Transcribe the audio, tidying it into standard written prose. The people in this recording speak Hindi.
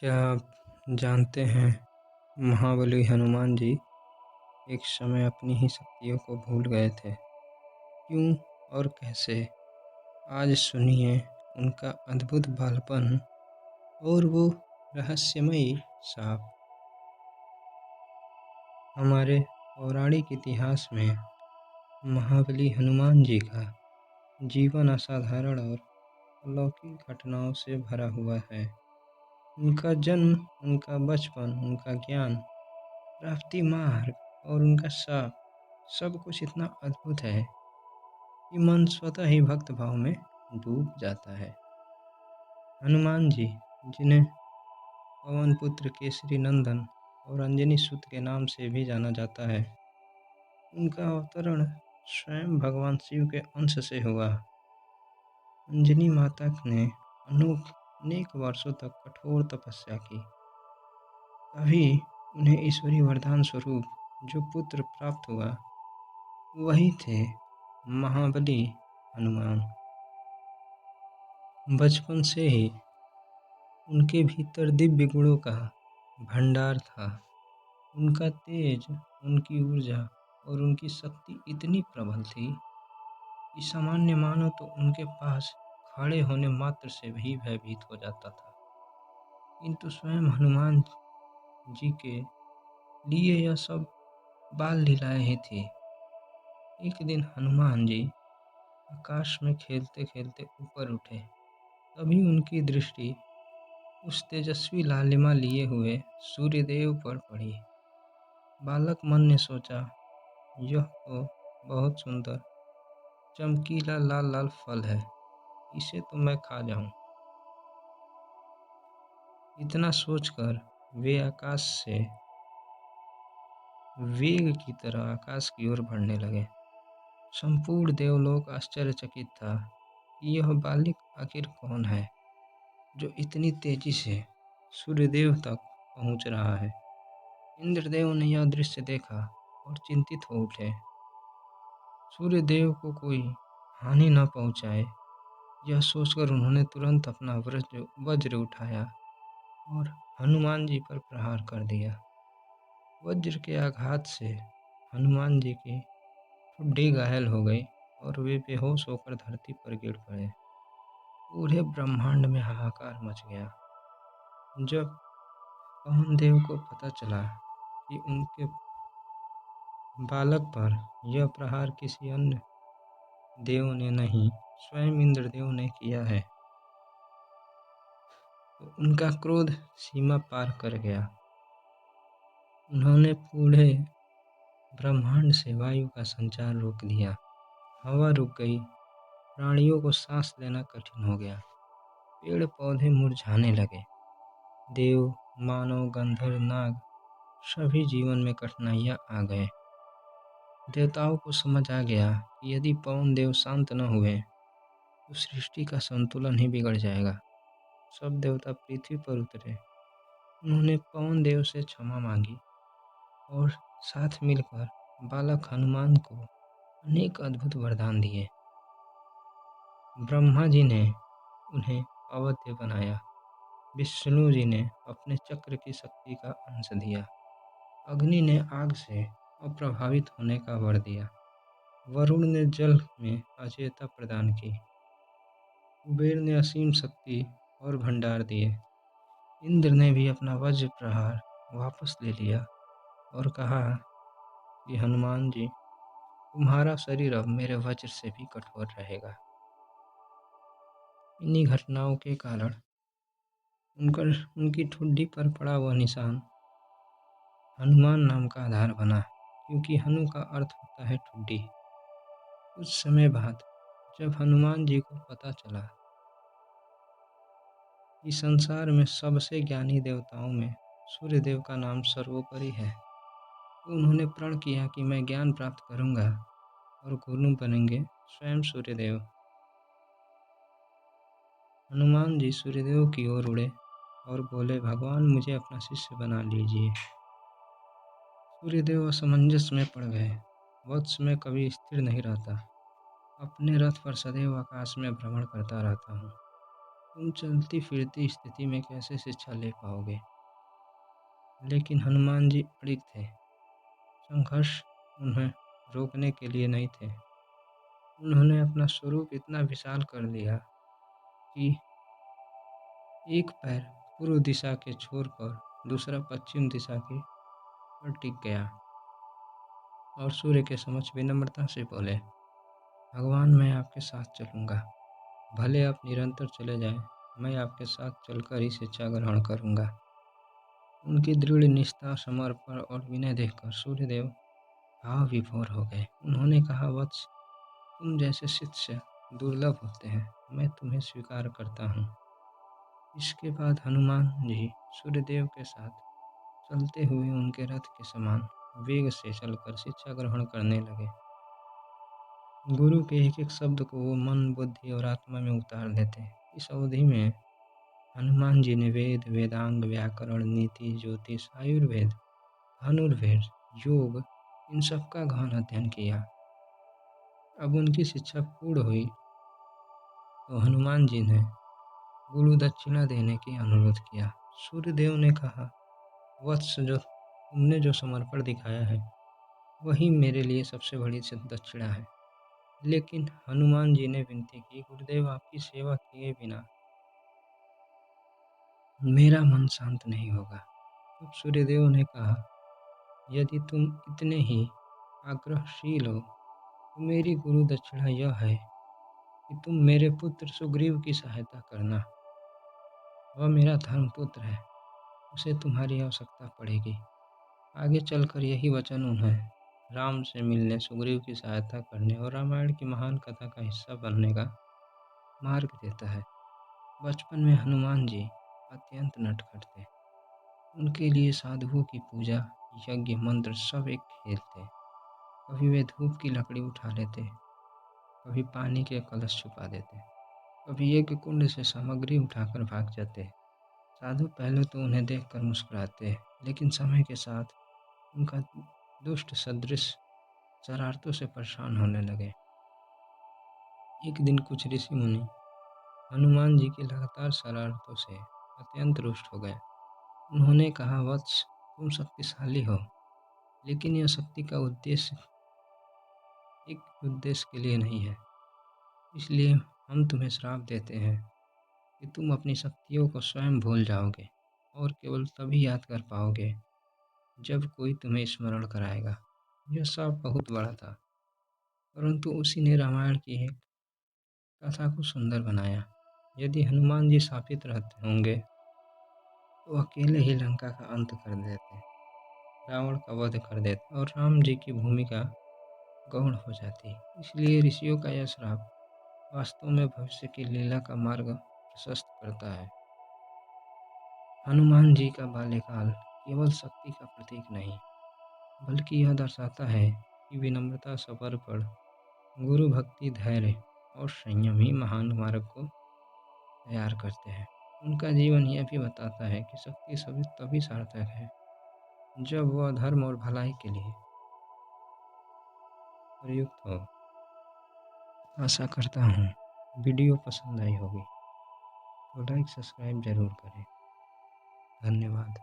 क्या आप जानते हैं महाबली हनुमान जी एक समय अपनी ही शक्तियों को भूल गए थे? क्यों और कैसे? आज सुनिए उनका अद्भुत बालपन और वो रहस्यमयी साप। हमारे पौराणिक इतिहास में महाबली हनुमान जी का जीवन असाधारण और अलौकिक घटनाओं से भरा हुआ है। उनका जन्म, उनका बचपन, उनका ज्ञान प्राप्ति मार्ग और उनका साप, सब कुछ इतना अद्भुत है कि मन स्वतः ही भक्त भाव में डूब जाता है। हनुमान जी, जिन्हें पवन पुत्र, केसरी नंदन और अंजनी सुत के नाम से भी जाना जाता है, उनका अवतरण स्वयं भगवान शिव के अंश से हुआ। अंजनी माता ने अनेक वर्षों तक कठोर तपस्या की, तभी उन्हें ईश्वरीय वरदान स्वरूप जो पुत्र प्राप्त हुआ, वही थे महाबली हनुमान। बचपन से ही उनके भीतर दिव्य गुणों का भंडार था। उनका तेज, उनकी ऊर्जा और उनकी शक्ति इतनी प्रबल थी कि सामान्य मानव तो उनके पास खड़े होने मात्र से भी भयभीत हो जाता था। किंतु स्वयं हनुमान जी के लिए यह सब बाल लीलाएं ही थी। एक दिन हनुमान जी आकाश में खेलते खेलते ऊपर उठे, तभी उनकी दृष्टि उस तेजस्वी लालिमा लिए हुए सूर्यदेव पर पड़ी। बालक मन ने सोचा, यह तो बहुत सुंदर चमकीला लाल लाल फल है, इसे तो मैं खा जाऊं। इतना सोचकर वे आकाश से वेग की तरह आकाश की ओर बढ़ने लगे। संपूर्ण देवलोक आश्चर्यचकित था कि यह बालक आखिर कौन है जो इतनी तेजी से सूर्यदेव तक पहुंच रहा है। इंद्रदेव ने यह दृश्य देखा और चिंतित हो उठे। सूर्यदेव को कोई हानि न पहुंचाए, यह सोचकर उन्होंने तुरंत अपना वज्र उठाया और हनुमान जी पर प्रहार कर दिया। वज्र के आघात से हनुमान जी की ठुड्डी घायल हो गई और वे बेहोश होकर धरती पर गिर पड़े। पूरे ब्रह्मांड में हाहाकार मच गया। जब पवन देव को पता चला कि उनके बालक पर यह प्रहार किसी अन्य देव ने नहीं, स्वयं इंद्रदेव ने किया है, तो उनका क्रोध सीमा पार कर गया। उन्होंने पूरे ब्रह्मांड से वायु का संचार रोक दिया। हवा रुक गई, प्राणियों को सांस लेना कठिन हो गया, पेड़ पौधे मुरझाने लगे। देव, मानव, गंधर्व, नाग, सभी जीवन में कठिनाइयां आ गए। देवताओं को समझ आ गया कि यदि पवन देव शांत न हुए तो सृष्टि का संतुलन ही बिगड़ जाएगा। सब देवता पृथ्वी पर उतरे। उन्होंने पवन देव से क्षमा मांगी और साथ मिलकर बालक हनुमान को अनेक अद्भुत वरदान दिए। ब्रह्मा जी ने उन्हें अवध्य बनाया। विष्णु जी ने अपने चक्र की शक्ति का अंश दिया। अग्नि ने आग से अप्रभावित होने का वर दिया। वरुण ने जल में अजेयता प्रदान की। कुबेर ने असीम शक्ति और भंडार दिए। इंद्र ने भी अपना वज्र प्रहार वापस ले लिया और कहा कि हनुमान जी, तुम्हारा शरीर अब मेरे वज्र से भी कठोर रहेगा। इन्हीं घटनाओं के कारण उनकी ठुड्डी पर पड़ा हुआ निशान हनुमान नाम का आधार बना, क्योंकि हनु का अर्थ होता है ठुड्डी। कुछ समय बाद जब हनुमान जी को पता चला कि संसार में सबसे ज्ञानी देवताओं में सूर्यदेव का नाम सर्वोपरि है, तो उन्होंने प्रण किया कि मैं ज्ञान प्राप्त करूंगा और गुरु बनेंगे स्वयं सूर्यदेव। हनुमान जी सूर्यदेव की ओर उड़े और बोले, भगवान मुझे अपना शिष्य बना लीजिए। सूर्यदेव असमंजस में पड़ गए। वत्स में कभी स्थिर नहीं रहता, अपने रथ पर सदैव आकाश में भ्रमण करता रहता हूँ। तुम चलती फिरती स्थिति में कैसे शिक्षा ले पाओगे? लेकिन हनुमान जी अड़िग थे। संघर्ष उन्हें रोकने के लिए नहीं थे। उन्होंने अपना स्वरूप इतना विशाल कर दिया कि एक पैर पूर्व दिशा के छोर पर दूसरा पश्चिम दिशा की पर टिक गया और सूर्य के समक्ष विनम्रता से बोले, भगवान मैं आपके साथ चलूँगा। भले आप निरंतर चले जाएं, मैं आपके साथ चलकर ही शिक्षा ग्रहण करूँगा। उनकी दृढ़ निष्ठा, समर्पण और विनय देखकर सूर्यदेव भाव विभोर हो गए। उन्होंने कहा, वत्स, तुम जैसे शिष्य दुर्लभ होते हैं, मैं तुम्हें स्वीकार करता हूँ। इसके बाद हनुमान जी सूर्यदेव के साथ चलते हुए उनके रथ के समान वेग से चलकर शिक्षा ग्रहण करने लगे। गुरु के एक एक शब्द को वो मन, बुद्धि और आत्मा में उतार लेते। इस अवधि में हनुमान जी ने वेद, वेदांग, व्याकरण, नीति, ज्योतिष, आयुर्वेद, धनुर्वेद, योग, इन सब का गहन अध्ययन किया। अब उनकी शिक्षा पूर्ण हुई तो हनुमान जी ने गुरु दक्षिणा देने की अनुरोध किया। सूर्यदेव ने कहा, वत्स, जो तुमने जो समर्पण दिखाया है वही मेरे लिए सबसे बड़ी दक्षिणा है। लेकिन हनुमान जी ने विनती की, गुरुदेव, आपकी सेवा किए बिना मेरा मन शांत नहीं होगा। तब सूर्यदेव ने कहा, यदि तुम इतने ही आग्रहशील हो तो मेरी गुरु दक्षिणा यह है कि तुम मेरे पुत्र सुग्रीव की सहायता करना। वह मेरा धर्मपुत्र है, उसे तुम्हारी आवश्यकता पड़ेगी। आगे चलकर यही वचन उन्हें राम से मिलने, सुग्रीव की सहायता करने और रामायण की महान कथा का हिस्सा बनने का मार्ग देता है। बचपन में हनुमान जी अत्यंत नटखट थे। उनके लिए साधुओं की पूजा, यज्ञ, मंत्र सब एक खेल थे। कभी वे धूप की लकड़ी उठा लेते, कभी पानी के कलश छुपा देते, कभी यज्ञ कुंड से सामग्री उठाकर भाग जाते। साधु पहले तो उन्हें देखकर मुस्कुराते, लेकिन समय के साथ उनका दुष्ट सदृश शरारतों से परेशान होने लगे। एक दिन कुछ ऋषि मुनि हनुमान जी की लगातार शरारतों से अत्यंत रुष्ट हो गए। उन्होंने कहा, वत्स, तुम शक्तिशाली हो, लेकिन यह शक्ति का उद्देश्य एक उद्देश्य के लिए नहीं है। इसलिए हम तुम्हें श्राप देते हैं कि तुम अपनी शक्तियों को स्वयं भूल जाओगे और केवल तभी याद कर पाओगे जब कोई तुम्हें स्मरण कराएगा। यह श्राप बहुत बड़ा था, परंतु उसी ने रामायण की एक कथा को सुंदर बनाया। यदि हनुमान जी शापित रहते होंगे तो अकेले ही लंका का अंत कर देते, रावण का वध कर देते और राम जी की भूमिका गौण हो जाती। इसलिए ऋषियों का यह श्राप वास्तव में भविष्य की लीला का मार्ग प्रशस्त करता है। हनुमान जी का बाल्यकाल केवल शक्ति का प्रतीक नहीं, बल्कि यह दर्शाता है कि विनम्रता, समर्पण, गुरु भक्ति, धैर्य और संयम ही महान मार्ग को तैयार करते हैं। उनका जीवन यह भी बताता है कि शक्ति सभी तभी सार्थक है जब वह धर्म और भलाई के लिए प्रयुक्त हो। आशा करता हूँ वीडियो पसंद आई होगी, तो लाइक सब्सक्राइब जरूर करें। धन्यवाद।